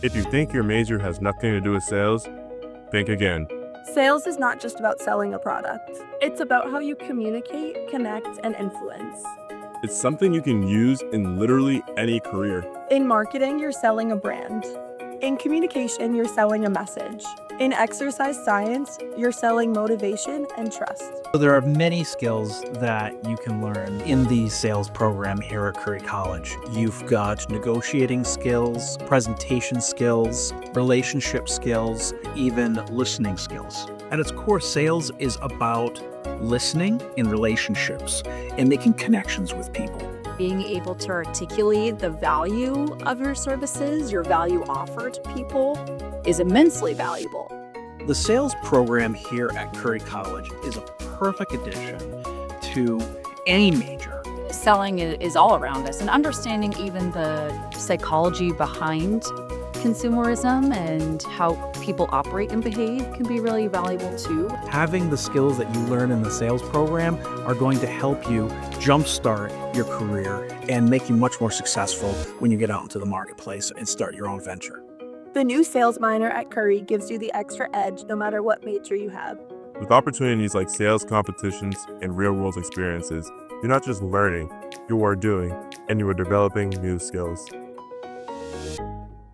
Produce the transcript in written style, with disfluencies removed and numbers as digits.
If you think your major has nothing to do with sales, think again. Sales is not just about selling a product. It's about how you communicate, connect, and influence. It's something you can use in literally any career. In marketing, you're selling a brand. In communication, you're selling a message. In exercise science, you're selling motivation and trust. So there are many skills that you can learn in the sales program here at Curry College. You've got negotiating skills, presentation skills, relationship skills, even listening skills. At its core, sales is about listening in relationships and making connections with people. Being able to articulate the value of your services, your value offer to people, is immensely valuable. The sales program here at Curry College is a perfect addition to any major. Selling is all around us, and understanding even the psychology behind consumerism and how people operate and behave can be really valuable too. Having the skills that you learn in the sales program are going to help you jumpstart your career and make you much more successful when you get out into the marketplace and start your own venture. The new sales minor at Curry gives you the extra edge no matter what major you have. With opportunities like sales competitions and real-world experiences, you're not just learning, you are doing, and you are developing new skills.